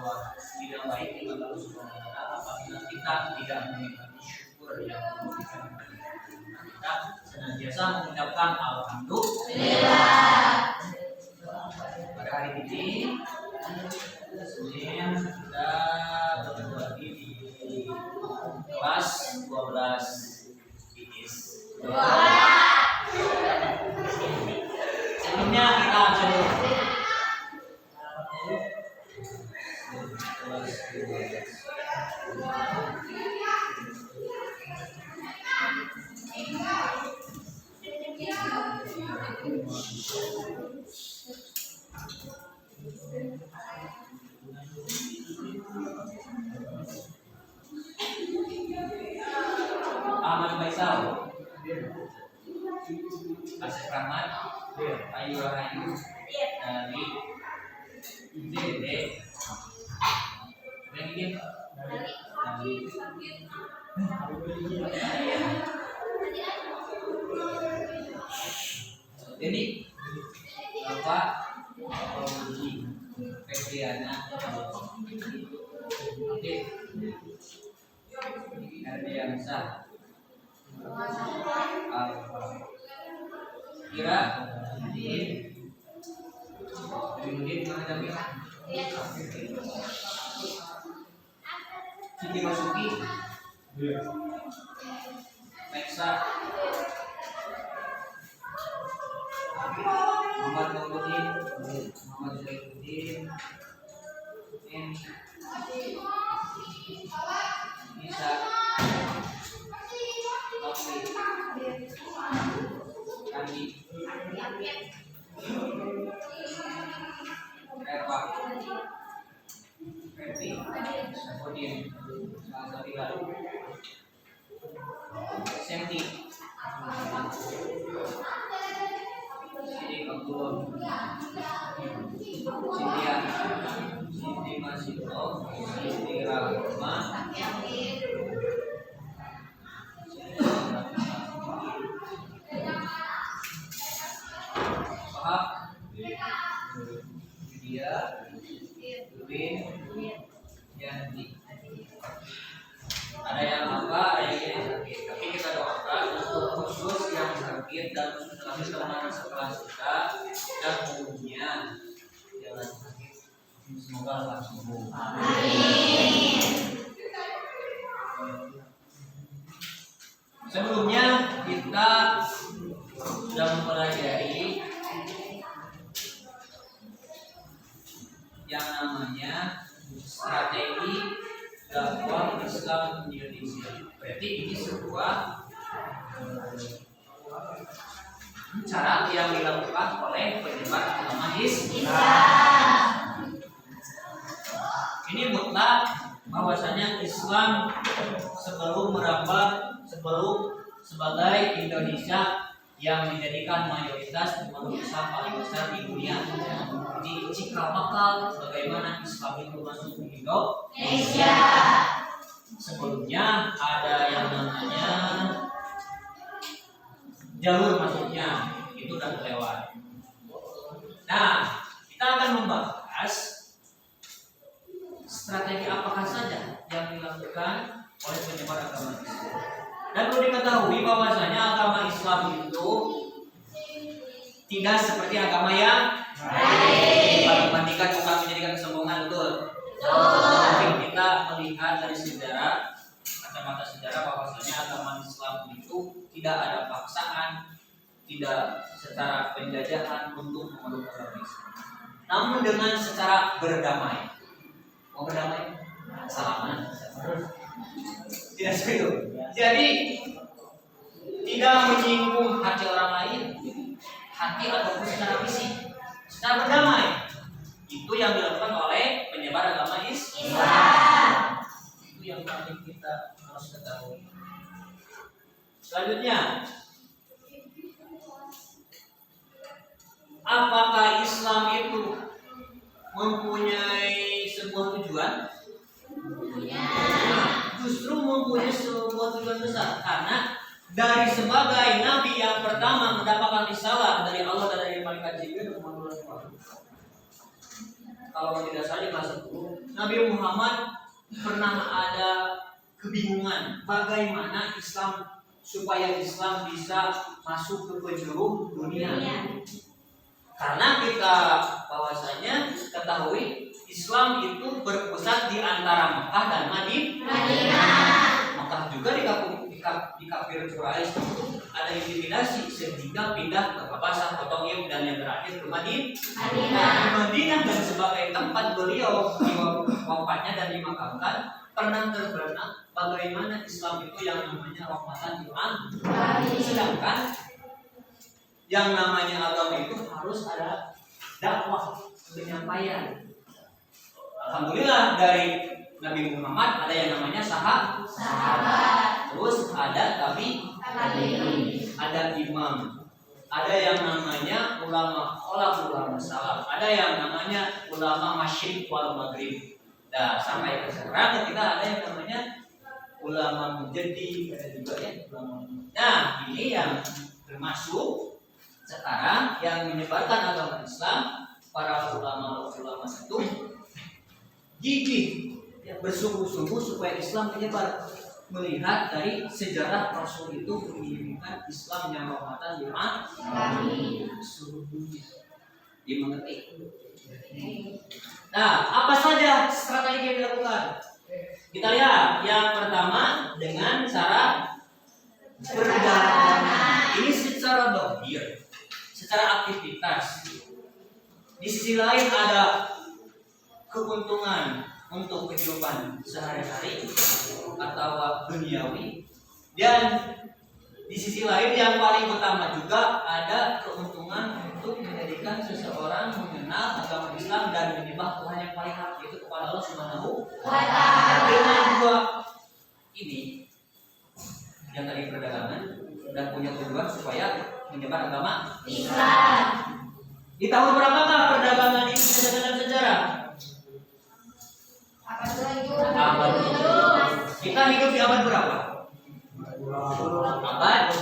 bahwa tidak baik di mata Allah Subhanahu wa taala apabila kita tidak menikmati syukur yang diberikan kepada kita senantiasa mengucapkan alhamdulillah. Pada hari ini Senin kita berjumpa di kelas 12 fikih. Sebelumnya kita coba Ahmad Faisal, Asep Rahmat, Ayu Rahayu dari JD. Yang ini ini Bapak Romi Febriana, oke, Ardiansa, Kira, Dimudin mana kami? Siti Masuki, Meksa, Muhammad Maududin, Muhammad Zainuddin, Nisa, Novi, Kandi, Eva, Fethi, Sakodin, Salsabila, Senti, Sidi Abdullah, Cynthia, Siti Masito, Siti Rahma, Sohab, Dia, Dudin, Yanti. Ada yang apa? Ada yang sakit. Tapi kita doakan untuk khusus yang sakit dan khusus teman sekelas kita dan umumnya jangan sakit. Semoga Allah sembuh. Amin. Sebelumnya kita sudah mempelajari yang namanya strategi dakwah Islam di Indonesia. Berarti ini sebuah cara yang dilakukan oleh penyebar agama Islam. Ini mutlak bahwasanya Islam sebelum merambah sebagai Indonesia yang menjadikan mayoritas umat Islam paling besar di dunia. Di cikal bakal bagaimana Islam itu masuk di Indonesia. Sebelumnya ada yang namanya jalur masuknya, itu udah lewat. Nah, kita akan membahas strategi apakah saja yang dilakukan oleh penyebar agama Islam. Dan perlu diketahui bahwasanya agama Islam itu tidak seperti agama yang lain. Kalau membandingkan bukan menjadikan kesombongan, betul. Tapi kita melihat dari sejarah, kacamata sejarah bahwasanya agama Islam itu tidak ada paksaan, tidak secara penjajahan untuk memeluk agama Islam. Namun dengan secara berdamai. Mau berdamai? Salaman. Tidak serius. Jadi tidak menyinggung hati orang lain, hati ataupun secara fisik, secara berdamai. Itu yang dilakukan oleh penyebar agama Islam. Itu yang paling kita harus ketahui. Selanjutnya, apakah Islam itu mempunyai sebuah tujuan? Justru mempunyai sebuah tujuan besar, karena dari sebagai nabi yang pertama mendapatkan risalah dari Allah dan dari malaikat Jibril, kalau tidak salah kelas 10 Nabi Muhammad pernah ada kebingungan bagaimana supaya Islam bisa masuk ke penjuru dunia. Karena kita bahwasanya ketahui Islam itu berpusat di antara Mekah dan Madinah. Mekah juga di kafir Quraisy itu ada intimidasi sehingga pindah ke Habasah, Qotongim dan yang terakhir ke Madinah. Di Madinah dan sebagai tempat beliau wafatnya dan dimakamkan, pernah terbenak bagaimana Islam itu yang namanya rahmatan lil alamin. Sedangkan yang namanya agama itu harus ada dakwah, penyampaian. Alhamdulillah dari Nabi Muhammad ada yang namanya sahabat, terus ada tabi'in, ada imam, ada yang namanya ulama khalaf, ulama salaf, ada yang namanya ulama masyriq wal maghrib. Nah, sampai ke sekarang kita ada yang namanya ulama mujaddi, ada juga ya ulama. Nah, ini yang termasuk sekarang yang menyebarkan agama Islam, para ulama itu gigih bersungguh-sungguh supaya Islam menyebar, melihat dari sejarah Rasul itu mengirimkan Islam yang rahmatan lil alamin seluruh dunia. Dimengerti? Nah, apa saja strategi yang dilakukan? Kita lihat yang pertama dengan cara perdagangan. Ini secara dohir, secara aktivitas. Di sisi lain ada keuntungan untuk kehidupan sehari-hari atau duniawi, dan di sisi lain yang paling utama juga ada keuntungan untuk menjadikan seseorang mengenal agama Islam dan menyembah Tuhan yang paling hak, yaitu kepada Allah Subhanahu wa Ta'ala. Dengan dua ini yang tadi perdagangan dan punya tujuan supaya menyebar agama Islam. Di tahun berapakah perdagangan ini ada dalam sejarah? Abad 7. Kita hidup di abad berapa? Abad.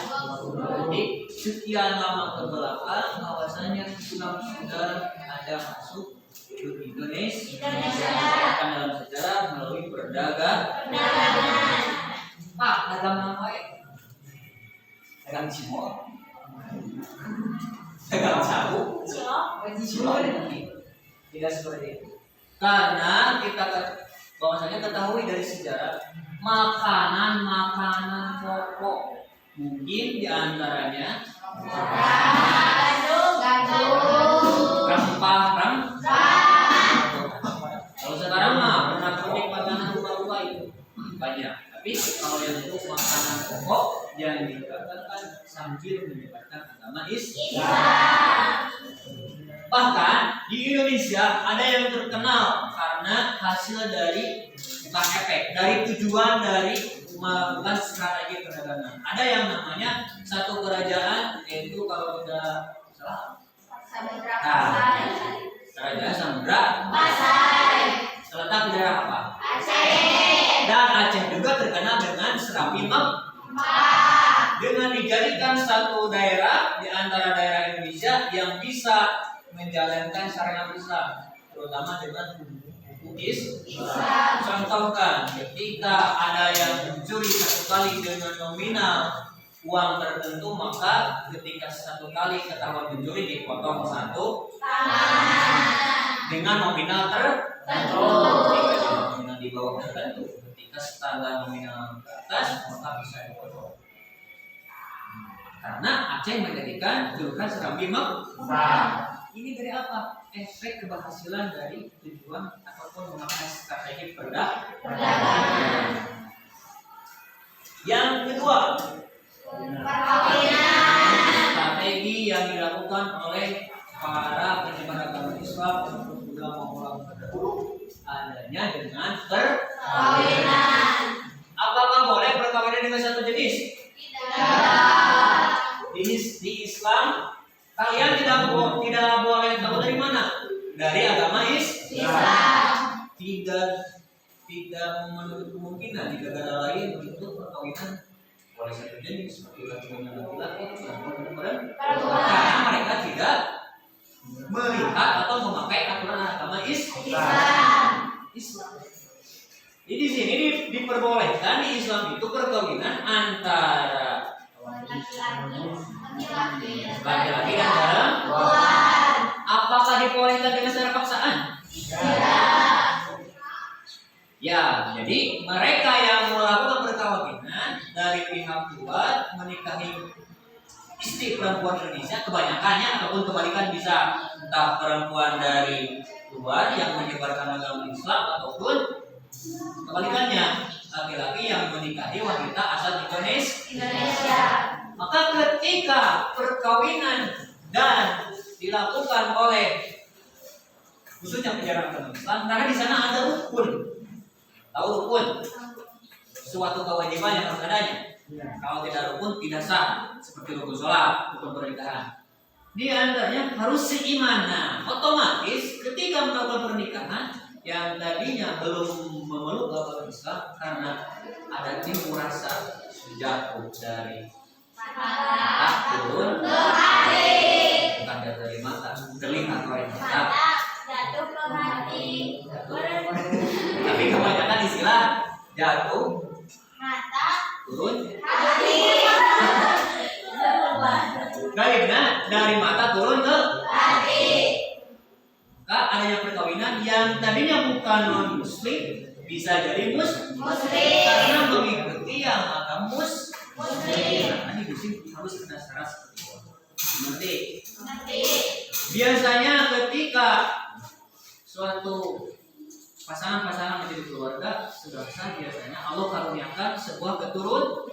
Jadi sekian lama ke belakang bahwasanya Islam sudah ada masuk ke Indonesia dalam sejarah melalui perdagangan. Pak, dagang apa ya? Dagang cimol, dagang sabu, tidak seperti itu. Karena kita bahwasanya ketahui dari sejarah makanan pokok mungkin diantaranya rempah. Kalau sekarang mah pernak-pernik makanan buah-buah itu banyak. Tapi kalau yang untuk makanan pokok yang dikatakan sambil menyebarkan agama Islam. Bahkan di Indonesia ada yang terkenal karena hasil dari bukan efek, dari tujuan dari melakukan strategi perdagangan. Ada yang namanya satu kerajaan, yaitu kalau tidak salah Kerajaan Samudra Pasai. Terletak di daerah apa? Aceh. Dan Aceh juga terkenal dengan Serabi Mekah. Dengan dijadikan satu daerah di antara daerah Indonesia yang bisa menjalankan syariat Islam, terutama dengan hukum Islam. Contohkan, ketika ada yang mencuri satu kali dengan nominal uang tertentu, maka ketika satu kali ketahuan mencuri dipotong satu dengan nominal tertentu. Ketika nominal di bawah tertentu, ketika standar nominal ke atas, maka bisa dipotong. Karena Aceh menjadikan julukan Serambi Mekah. Ini dari apa? Efek keberhasilan dari tujuan ataupun memakai strategi perdagangan. Yang kedua, strategi yang dilakukan oleh para penyebar agama Islam untuk ulama-ulama terdahulu adanya dengan perkawinan. Apakah boleh perkawinan dengan satu jenis? Tidak. Di Islam kalian tidak boleh tahu dari mana? Dari agama Islam. Tidak menutup kemungkinan di negara lain untuk perkawinan boleh satu jenis, seperti laki-laki dengan laki-laki, perempuan. Karena mereka tidak melihat atau memakai aturan agama Islam. Islam. Jadi di sini diperbolehkan di Islam itu perkawinan antara laki-laki dan perempuan. Apakah dibolehkan dengan secara paksaan? Ya, jadi mereka yang melakukan perkawinan dari pihak luar menikahi istri perempuan Indonesia kebanyakannya ataupun kebalikan bisa entah perempuan dari luar yang menyebarkan agama Islam ataupun kebalikannya laki-laki yang menikahi wanita asal Indonesia. Maka ketika perkawinan dan dilakukan oleh khususnya penjara Islam, karena di sana ada rukun, tahu rukun, suatu kewajiban yang harus adanya. Kalau tidak rukun tidak sah, seperti rukun sholat, rukun pernikahan. Di antaranya harus seiman. Otomatis ketika melakukan pernikahan yang tadinya belum memeluk agama Islam karena ada timbul rasa jatuh dari mata turun ke hati, bukan dari mata terlihat oleh mata jatuh ke hati. Tapi kebanyakan istilah jatuh mata turun hati. Baiknya dari mata turun ke hati. Maka adanya perkawinan yang tadinya bukan non muslim bisa jadi muslim karena mengikuti yang agama muslim. Nah, ini harus kena syarat seperti itu. Biasanya ketika suatu pasangan-pasangan menjadi keluarga sudah sah, biasanya Allah karuniakan sebuah keturunan.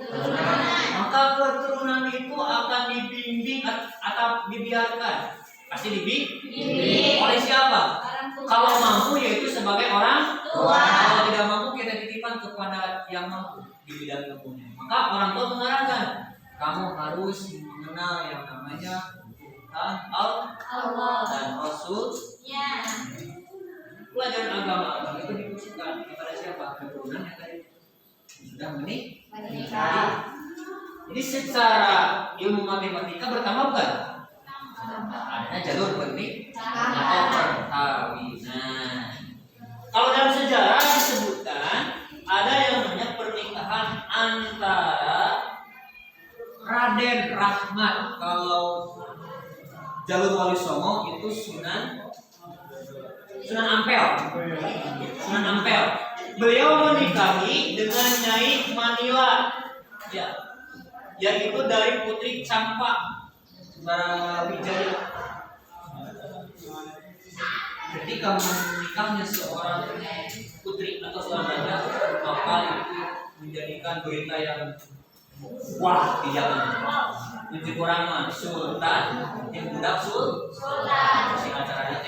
Maka keturunan itu akan dibimbing atau dibiarkan. Pasti dibimbing oleh siapa? Kalau mampu yaitu sebagai orang tua. Kalau tidak mampu kita titipkan kepada yang mampu di bidang ilmunya. Maka orang tua mengarahkan, kamu harus mengenal yang namanya Tuhan Allah dan Rasulnya. Pelajaran agama itu dikhususkan kepada siapa? Keturunan yang tadi sudah menikah. Jadi secara ilmu matematika bertambah bukan? Adanya jalur pernikahan atau perkawinan. Kalau dalam sejarah disebutkan ada yang namanya pernikahan antara Raden Rahmat. Kalau jalur Wali Songo itu Sunan Ampel. Beliau menikahi dengan Nyai Manila, ya, yaitu dari Putri Campak Wijaya. Ketika menikahnya seorang putri atau seorang raja, maka itu menjadikan berita yang wah di zaman itu kurang sultan yang budak sultan si acaranya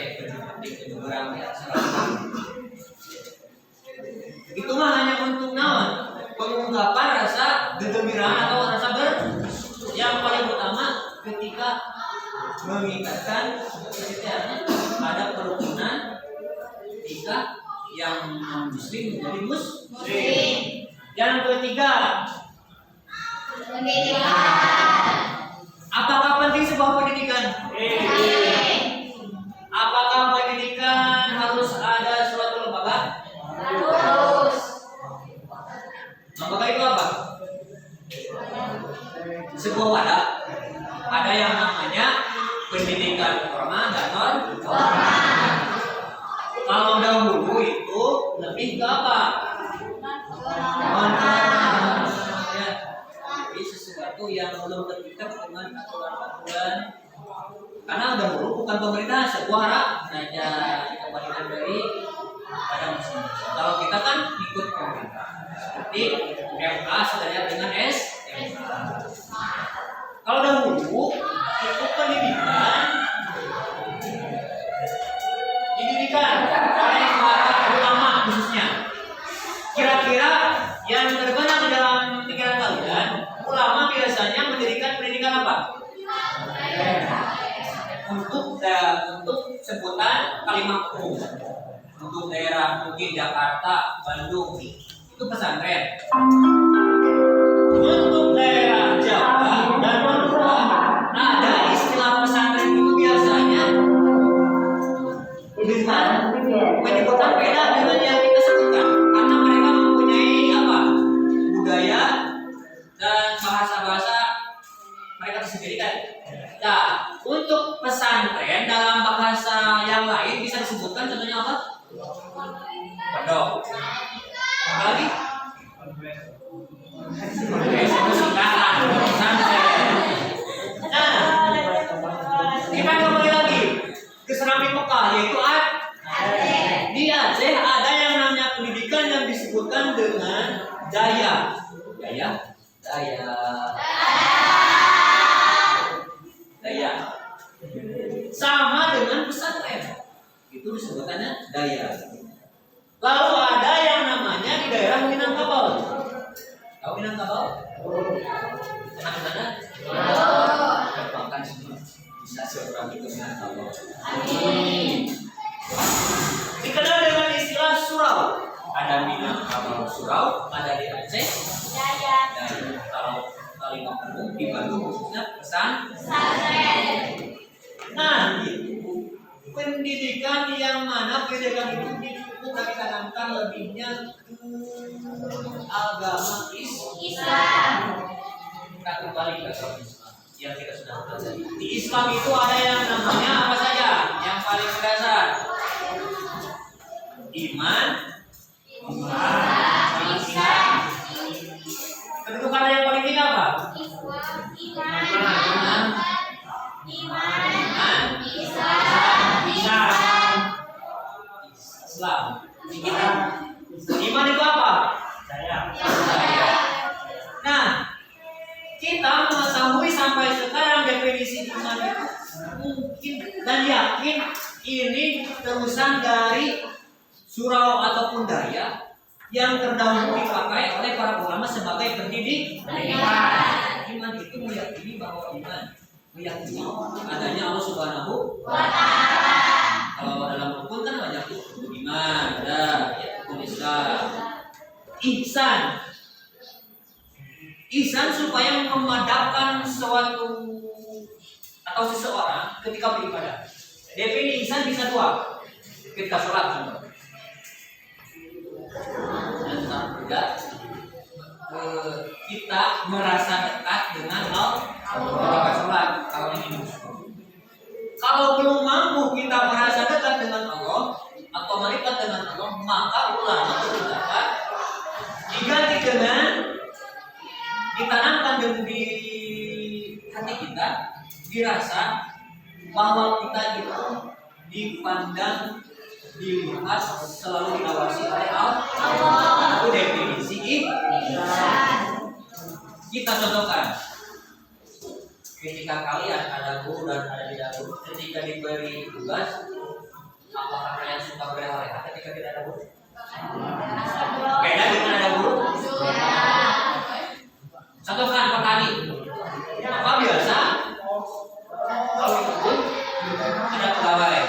kejujuran ya. Itu mah hanya untuk naon pengungkapan rasa kegembiraan atau rasa yang paling utama ketika mengingatkan sekitarnya ada kerukunan ketika yang muslim menjadi muslim. Yang ketiga, pendidikan. Apakah penting sebuah pendidikan? Apakah pendidikan harus ada suatu lembaga? Harus. Lembaga itu apa? Sebuah wadah. Ada yang namanya pendidikan formal dan non formal. Kalau dahulu itu lebih ke apa? Jadi sesuatu yang belum terikat dengan aturan-aturan. Karena dahulu bukan pemerintah, sebuah raja kembalikan dari pada masing-masing. Kalau kita kan ikut pemerintah, seperti MA sederhana dengan SMA. Kalau dahulu itu pendidikan didirikan oleh para ulama khususnya. Kira-kira yang terbenam di dalam pikiran kalian, ulama biasanya mendirikan pendidikan apa? Untuk sebutan kalimat umum. Untuk daerah mungkin Jakarta, Bandung, itu pesantren. Untuk daerah Jawa dan Madura ada istilah pesantren itu biasanya dengan penyebutan beda dengan yang Pondok. Apa lagi? Musikahan, pesantren. Nah, kita kembali lagi ke Serambi Mekah, yaitu di Aceh ada yang namanya pendidikan yang disebutkan dengan daya. Sama dengan pesantren. Itu disebutkannya daya. Lalu ada yang namanya di daerah Minangkabau. Tahu Minangkabau? Pernah ke sana? Makan semua. Bisa seorang itu Minangkabau. Amin. Dikenal dengan istilah surau. Ada Minangkabau surau, ada di Aceh. Dan kalau Kalimantan umum di Bandung khususnya pesantren. Nah, pendidikan yang mana pendidikan itu cukup ditanamkan lebihnya ke agama Islam. Kita kembali ke agama Islam yang kita sudah pelajari. Di Islam itu ada yang namanya apa saja? Yang paling mendasar iman, ihsan. Kedudukan yang paling tinggi apa? Islam. Iman itu apa? Saya. Nah, kita mengetahui sampai sekarang definisi iman itu mungkin dan yakin ini terusan dari surau ataupun daya yang terdahulu dipakai oleh para ulama sebagai pendidik. Iman itu meyakini bahwa meyakini adanya Allah Subhanahu wa Ta'ala. Kalau dalam rukun kan banyak tuh iman, ada rukun Islam. Ihsan supaya memadamkan suatu atau seseorang ketika beribadah. Definisi ihsan bisa dua. Ketika sholat contoh. Dan juga kita merasa dekat dengan Allah ketika sholat. Kalau belum mampu kita merasa dekat dengan Allah atau melihat dengan Allah, maka ulama berpendapat diganti dengan ditanamkan di hati kita, dirasa bahwa kita itu dipandang, dilihat, selalu diawasi oleh Allah. Itu definisi ihsan. Kita contohkan. Ketika kalian ada guru dan ada tidak guru, ketika diberi tugas, apakah kalian suka berleha-leha ketika tidak ada guru? Beda dengan ada guru? Contohkan petani. Apa biasa? Kalau itu pun ada pegawai,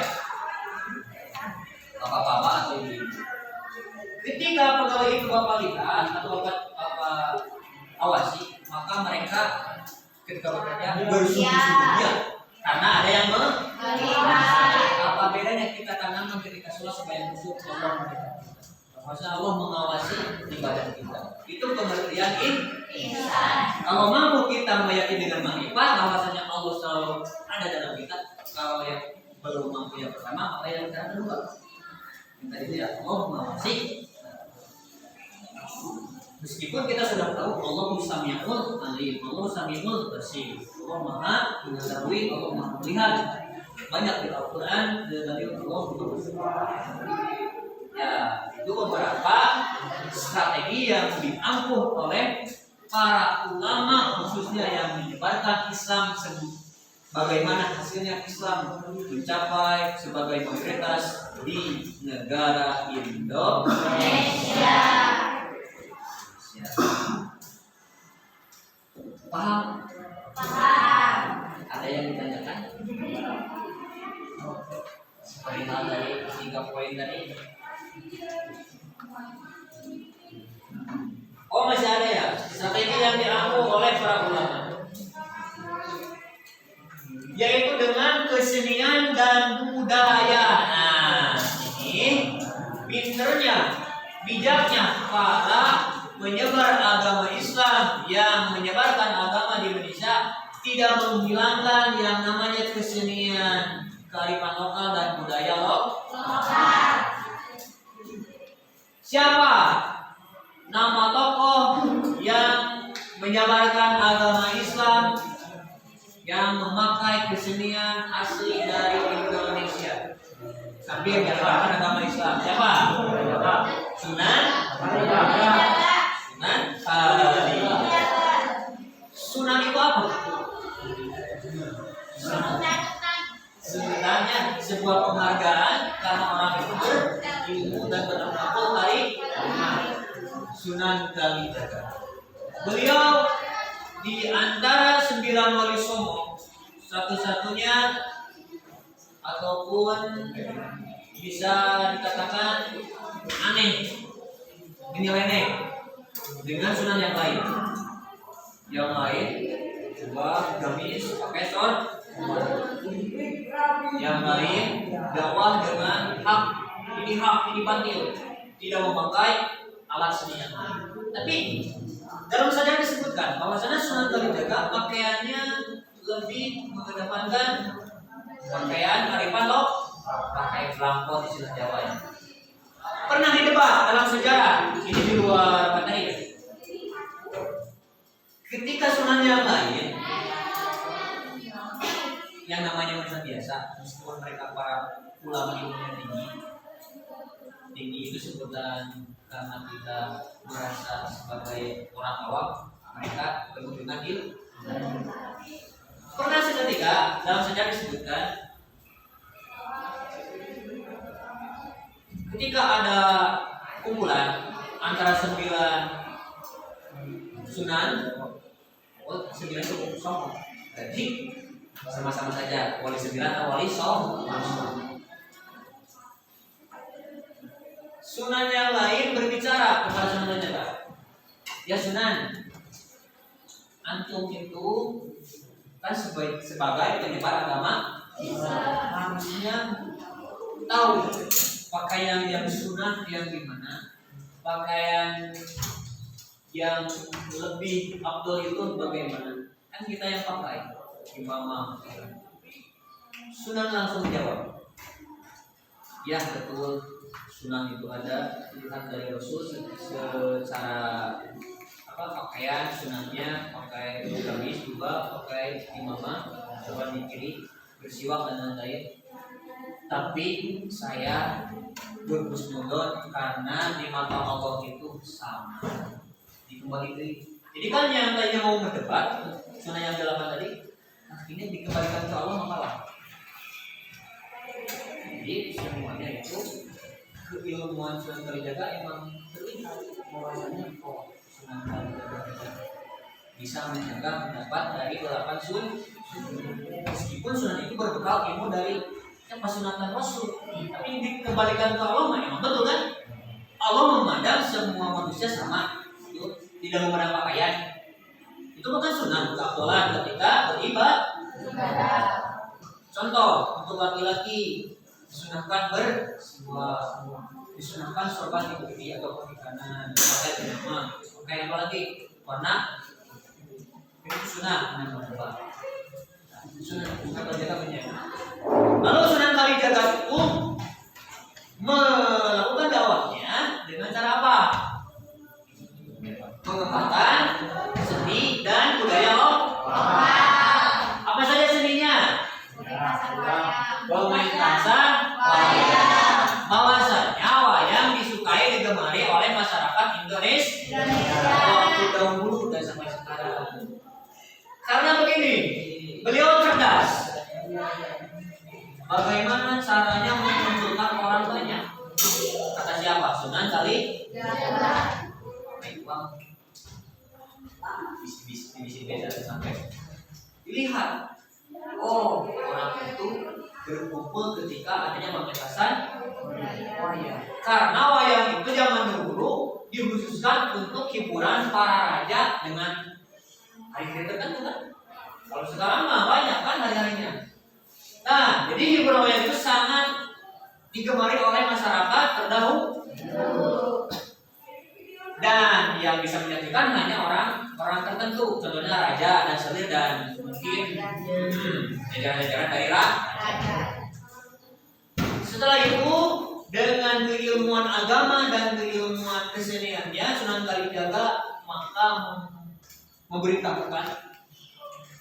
bapak-bapak atau ibu. Ketika pegawai itu bapak lihat atau bapak awasi, maka mereka ketika bekerja bersungguh-sungguh karena ada yang melihat. Apa bedanya kita tanamkan ketika sholat supaya khusyuk Allah melihat? Maksudnya Allah mengawasi ibadah kita. Itu pengertian ihsan. Kalau mampu kita meyakini dengan makrifat bahwasanya Allah selalu ada dalam kita. Kalau yang belum mampu yang pertama, maka yang kedua. Kita dilihat Allah mengawasi. Meskipun kita sudah tahu Allah Samiul Alim, Allah Samiul Basir, Allah Maha mengetahui, Allah Maha melihat. Banyak di Al-Quran dari Allah. Ya, itu beberapa strategi yang diampuh oleh para ulama khususnya yang menyebarkan Islam. Bagaimana hasilnya Islam mencapai sebagai mayoritas di negara Indonesia. Paham? Ada yang ditanyakan? Perihal dari 3 poin tadi. Oh, masih ada ya? Strategi yang diambil oleh para ulama, yaitu dengan kesenian dan budaya. Nah, ini pinternya, bijaknya para menyebar agama Islam yang menyebarkan agama di Indonesia tidak menghilangkan yang namanya kesenian, kearifan lokal dan budaya lokal. Siapa nama tokoh yang menjabarkan agama Islam yang memakai kesenian asli dari Indonesia sambil menjabarkan agama Islam? Siapa? Sunan Kalijaga. Sunan itu apa? Sebenarnya sebuah penghargaan karena orang itu berilmu dan beramal dari Sunan Kalijaga. Beliau di antara 9 wali songo satu-satunya ataupun bisa dikatakan aneh, nyeleneh dengan sunan yang lain. Yang lain coba gamis pakai sor, yang lain dakwah dengan hak, ini batil, tidak memakai alat seni yang lain. Tapi dalam sejarah disebutkan bahwasanya Sunan Kalijaga pakaiannya lebih mengedepankan pakaian arifan pakai belangkon istilah Jawa ya. Pernah didebat dalam sejarah, ini di luar materi. Ketika sunan yang lain yang namanya manusia biasa, meskipun mereka para ulama ilmunya tinggi itu sebutan karena kita merasa sebagai orang awam, mereka penuh dengan ilmu. Pernah seketika dalam sejarah disebutkan ketika ada kumpulan antara 9 sunan, 9 itu sombong, jadi sama-sama saja wali 9 atau wali sombong. Sunan yang lain berbicara kepada Sunan Kalijaga, ya Sunan, antum itu kan sebagai penyebar agama harusnya tahu pakaian yang sunnah yang gimana, pakaian yang lebih afdal itu bagaimana. Kan kita yang pakai imamah. Sunan langsung menjawab, ya betul, sunnah itu ada dilihat dari Rasul secara pakaian sunahnya pakai gamis juga, pakai imamah, coba di kiri bersiwak dan lain-lain. Tapi saya berhusnuzon karena di mata Allah itu sama. Dikembali dari. Jadi kan yang tadinya mau berdebat, sunnah yang delapan tadi, akhirnya dikembalikan ke Allah makalah. Jadi semuanya itu keilmuan Sunan Kalijaga emang terlihat bahwasanya Sunan Kalijaga bisa menjaga pendapat dari 8 sunan. Meskipun sunan itu berbekal ilmu dari pesunatan Rasul, tapi dikembalikan ke Allah memang betul kan? Allah memandang semua manusia sama, tidak memandang pakaian. Itu bukan sunnah keabdalan ketika beribadah. Contoh untuk laki-laki disunahkan bersiwak, disunahkan sorban di kiri atau di kanan, pakai piyama, pakai apa lagi? Warna itu sunnah, apa? Sunan Kalijaga menjaga. Lalu Sunan Kalijaga itu melakukan dakwahnya dengan cara apa? Mengembangkan seni dan budaya lokal. Apa saja seninya? Pementasan wayang. Bahwasanya wayang disukai digemari oleh masyarakat Indonesia. Waktu dahulu dan sampai sekarang. Karena begini, beliau cerdas. Bagaimana caranya mengumpulkan orang banyak? Kata siapa? Sunan Kalijaga. Pakai uang. Bisi sampai dilihat. Oh, orang itu berkumpul ketika adanya pementasan wayang. Karena wayang itu zaman dulu dikhususkan untuk hiburan para raja dengan hari-hari tertentu kan. Kalau sekarang mah banyak kan hari-harinya. Nah, jadi hiburan wayang itu sangat digemari oleh masyarakat terdahulu. Dan yang bisa menyaksikan hanya orang tertentu, contohnya raja dan selir dan mungkin jajaran-jajaran dari raja. Setelah itu dengan keilmuan agama dan keilmuan keseniannya, Sunan Kalijaga maka memberitahukan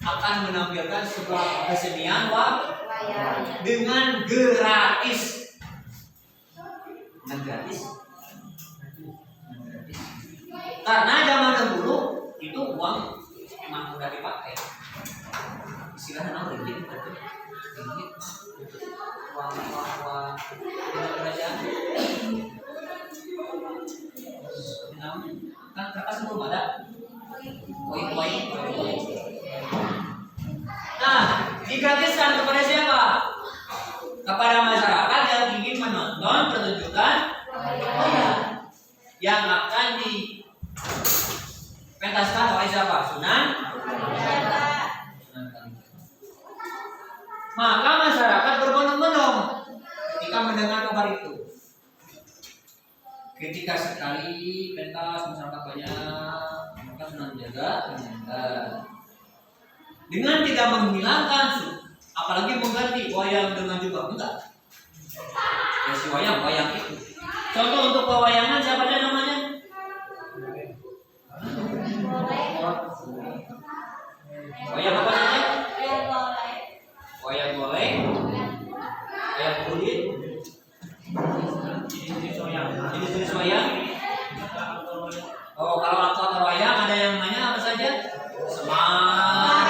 akan menampilkan sebuah kesenian dengan gratis. Dengan gratis. Karena zaman dahulu itu uang memang udah dipakai. Istilahnya nama ringgit, uang kerajaan. Kan kertas belum ada. Koin. Nah, digratiskan kepada siapa? Kepada masyarakat yang ingin menonton pertunjukan yang akan dipentaskan oleh siapa? Sunan Kalijaga. Maka masyarakat berbondong-bondong ketika mendengar kabar itu. Ketika sekali pentas masyarakat banyak, maka Sunan Kalijaga dengan tidak menghilangkan, apalagi mengganti wayang dengan juga enggak. Ya si wayang itu. Contoh untuk pewayangan siapa aja namanya? Wayang apa saja? Wayang golek, wayang kulit, jenis wayang. Oh, kalau aktor wayang ada yang namanya apa saja? Semar,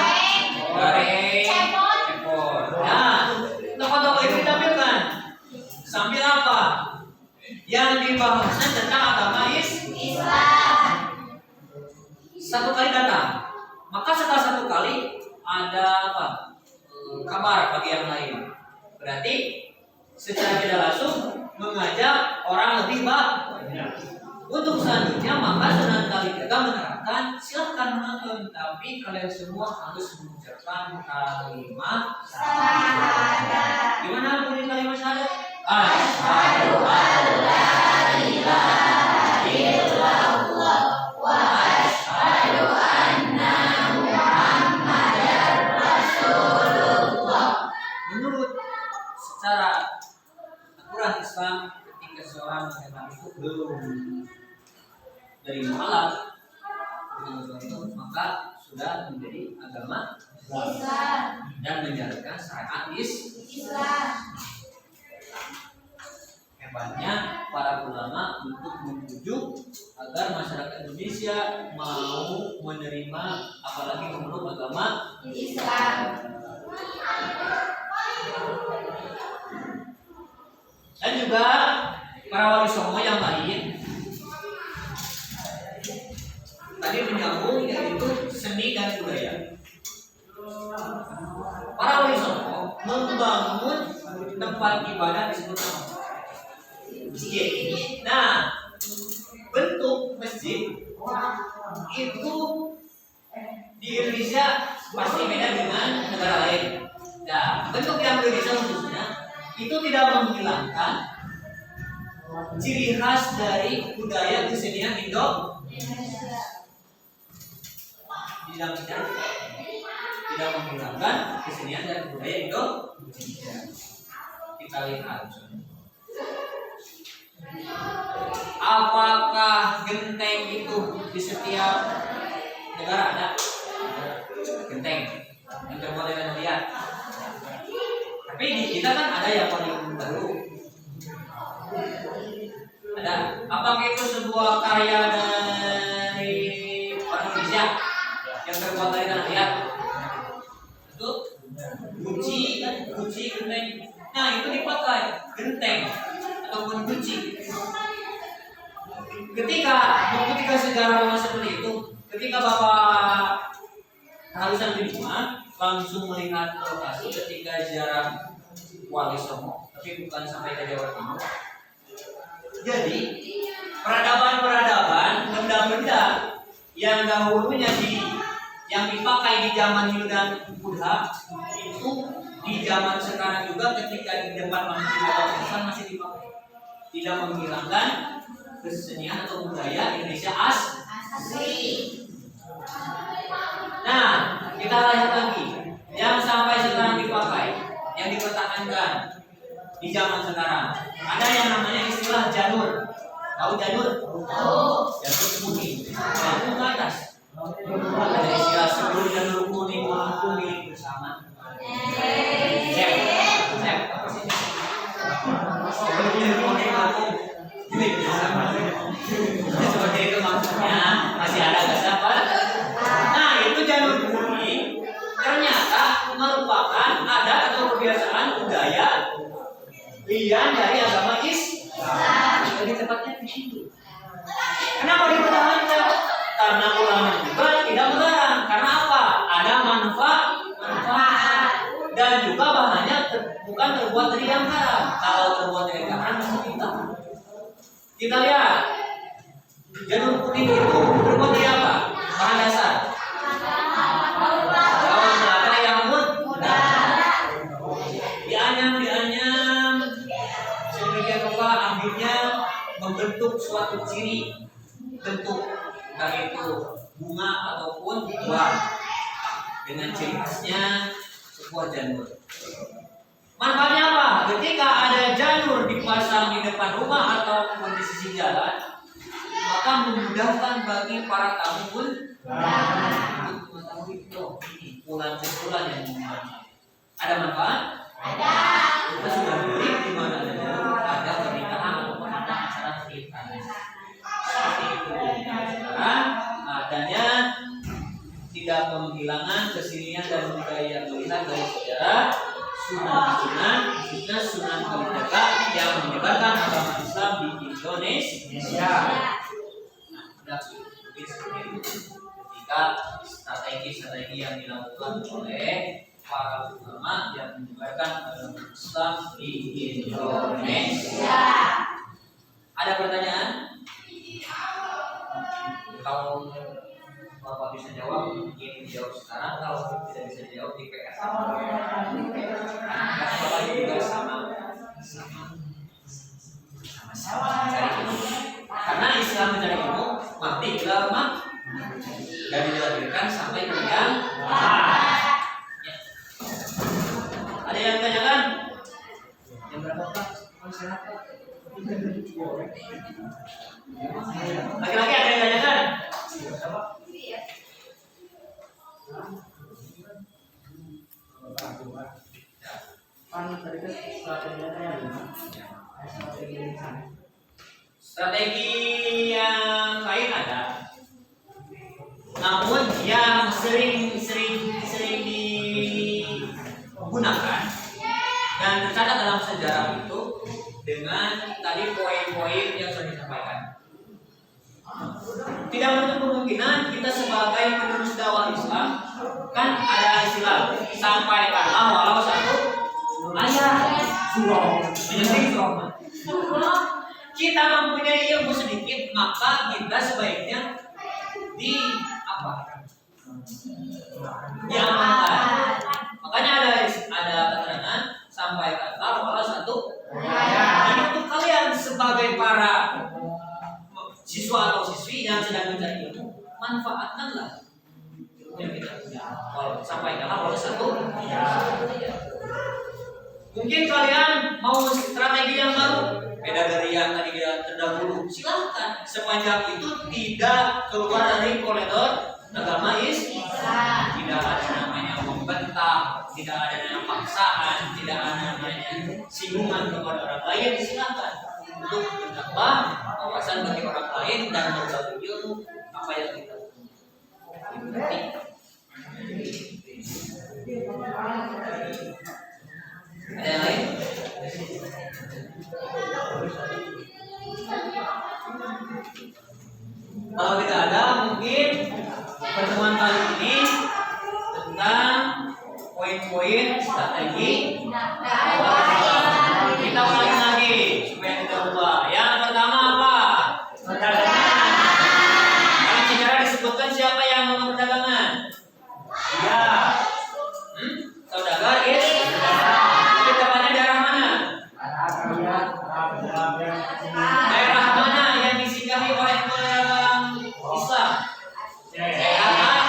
gareng, cepot. Nah, tokoh-tokoh itu ditampilkan sambil apa? Yang dibahas tentang agama Islam. Satu kali datang, maka setelah satu kali ada apa? Kabar bagi yang lain. Berarti secara tidak langsung mengajak orang lebih banyak. Untuk selanjutnya maka Sunan Kalijaga menerapkan silakan menonton, tapi kalian semua harus mengucapkan kalimat syahadat. Gimana bunyi kalimat syahadat? Asyhadu an la ilaha illallah wa asyhadu anna Muhammadar Rasulullah. Menurut secara aturan Islam, ketika seorang mengatakan itu belum dari mualaf maka sudah menjadi agama Islam dan menjalankan syariat Islam. Hebatnya para ulama untuk membujuk agar masyarakat Indonesia mau menerima apalagi memeluk agama Islam. Dan juga para wali songo yang lain tadi menyambung yaitu seni dan budaya. Para wali songo membangun tempat ibadah disebut masjid. Nah, bentuk masjid itu di Indonesia pasti beda dengan negara lain. Nah, bentuk yang Indonesia khususnya itu tidak menghilangkan ciri khas dari budaya kesenian Indonesia. Tidak menghilangkan kesenian dan budaya Indonesia. Kita lihat. Apakah genteng itu di setiap negara ada? Genteng yang terbuat dengan liat. Tapi di kita kan ada yang paling baru. Ada. Apakah itu sebuah karya dari orang Indonesia yang terbuat dari tanah liat? Itu guci kan, guci genteng. Nah itu dipakai genteng ataupun guci. Ketika sejarah memang seperti itu, ketika Bapak Halusan Bima langsung melihat lokasi ketika ziarah Wali Songo, tapi bukan sampai ke Jawa Timur. Jadi peradaban, benda-benda yang dahulunya yang dipakai di zaman Hindu dan Buddha itu di zaman sekarang juga ketika di tempat manusia masih dipakai. Tidak menghilangkan kesenian atau budaya Indonesia asli. Nah, kita lihat lagi yang sampai sekarang dipakai, yang dipertahankan di zaman sekarang. Ada yang namanya istilah janur. Tahu Tahu janur? Janur kuning. Janur ke atas. Ada istilah sebelum janur kuning mampu milik bersama. Cep. Apa sih? Sebelum janur kuning mampu milik bersama. Seperti itu maksudnya. Masih ada nggak sabar? Nah, itu janur kuning ternyata merupakan adat atau kebiasaan budaya lian dari agama Islam. Lebih tepatnya di situ. Kenapa dipertahankan? Karena ulama juga tidak melarang. Karena apa? Ada manfaat. Dan juga bahannya bukan terbuat dari yang haram. Kalau terbuat dari yang haram masih kita lihat janur kuning itu terbuat dari apa? Bahan dasar. Daun kelapa yang muda. Dianyam. Sedemikian rupa akhirnya membentuk suatu ciri bentuk, entah itu bunga ataupun buah dengan ciri khasnya sebuah janur. Manfaatnya apa? Ketika ada janur dipasang di depan rumah ataupun di sisi jalan, maka memudahkan bagi para tamu pun untuk mengetahui pukulan-pukulan yang membantu. Ada manfaat? Ada. Kita sudah beli di mana ada janur, ada pernikahan ataupun ada acara kita. Seperti itu. Adanya tidak menghilangkan kesenian dan budaya melihat dari sejarah sunan-sunan, khususnya Sunan Kalijaga yang menyebarkan agama Islam di Indonesia. Ketika strategi yang dilakukan oleh para ulama yang menyebarkan agama Islam di Indonesia. Ada pertanyaan? Kalau Bapak bisa jawab, mungkin jawab sekarang. Kalau tidak bisa jawab di PS. Bapak juga sama mencari ilmu. Karena Islam mencari ilmu, mati ulama dan dilahirkan sampai kemudian. Ada yang tanyakan? Yang berapa Pak? Laki-laki ada yang tanyakan? Strategi yang lain ada, namun yang sering digunakan dan tercatat dalam sejarah itu dengan tadi poin-poin yang sudah disampaikan. Tidak menutup kemungkinan kita sebagai penerus dakwah Islam kan ada istilah sampaikanlah walau satu ayat surah. Kita mempunyai ilmu sedikit, maka kita sebaiknya diamalkan. Makanya ada keterangan sampaikanlah walau satu ayat. Untuk kalian sebagai para siswa atau siswi yang sedang mencari ilmu, manfaatkanlah yang kita punya. Sampaikanlah walau satu. Mungkin kalian mau strategi yang baru, beda dari yang tadi terdahulu, silahkan. Sepanjang itu tidak keluar dari koridor agama Islam. Tidak ada namanya membentak, tidak ada namanya paksaan, tidak ada namanya singgungan kepada orang lain. Silahkan untuk menambah wawasan bagi orang lain dan berbagi ilmu apa yang kita punya. Ada yang lain? Kalau tidak ada, mungkin pertemuan kali ini tentang poin-poin strategi kita ulangi lagi supaya kita ubah. Yang pertama apa? Perdagangan. Dalam sejarah disebutkan siapa yang membuat perdagangan? Ya, saudagar itu. Tapi tepatnya daerah mana? Daerah mana yang disinggahi oleh orang Islam? Daerah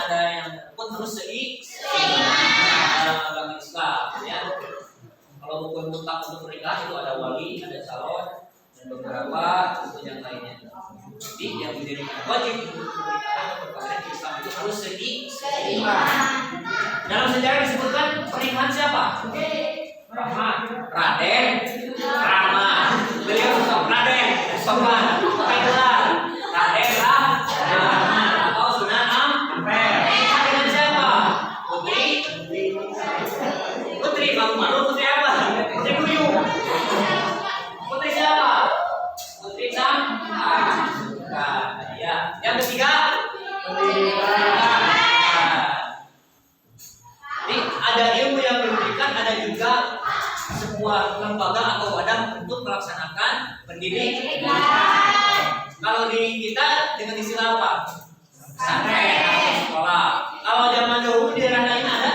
ada yang pun harus dalam agama Islam ya. Kalau rukun mutlak untuk pernikahan itu ada wali, ada calon, dan beberapa rukun yang lainnya. Jadi yang menjadikan wajib untuk pernikahan atau perkawinan di Islam itu harus seiman. Dalam sejarah disebutkan pernikahan siapa? Raden Rama. Beliau sosok Raden Sopan. Pakai gelar Raden Rama atau Sunan Ampel. Dengan siapa? Putri malu putri apa? Putri Duyung. Putri siapa? Putri Cangkang. Ya. Yang ketiga. Jadi ada ilmu yang diberikan, ada juga sebuah lembaga atau wadah untuk melaksanakan pendidikan. Kalau di kita dengan istilah apa? Pesantren atau sekolah. Kalau zaman dahulu di daerah lain ada?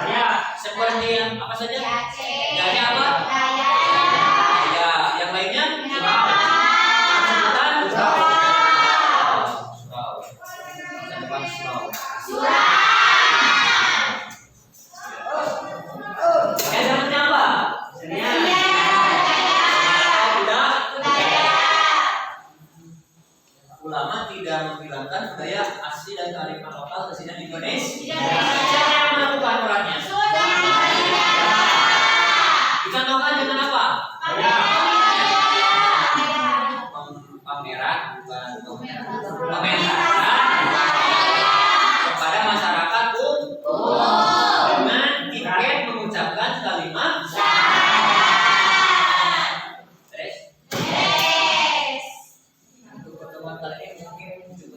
Ya, seperti yang apa saja? Jadi apa? Ya, yang lainnya? Ulama tidak menghilangkan budaya asli dan kearifan lokal kesenian Indonesia. Siapa yang melakukan perannya? Dicontohkan dengan apa? Pameran, kepada masyarakat umum dengan tiket mengucapkan kalimat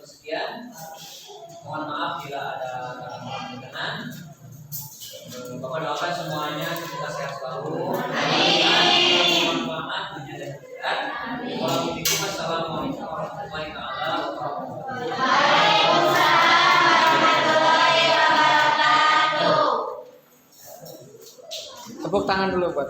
sekian. Mohon maaf bila ada kekurangan. Bapak doakan semuanya semoga sehat selalu. Amin. Bermanfaat dunia dan akhirat. Wassalamualaikum warahmatullahi wabarakatuh. Tepuk tangan dulu buat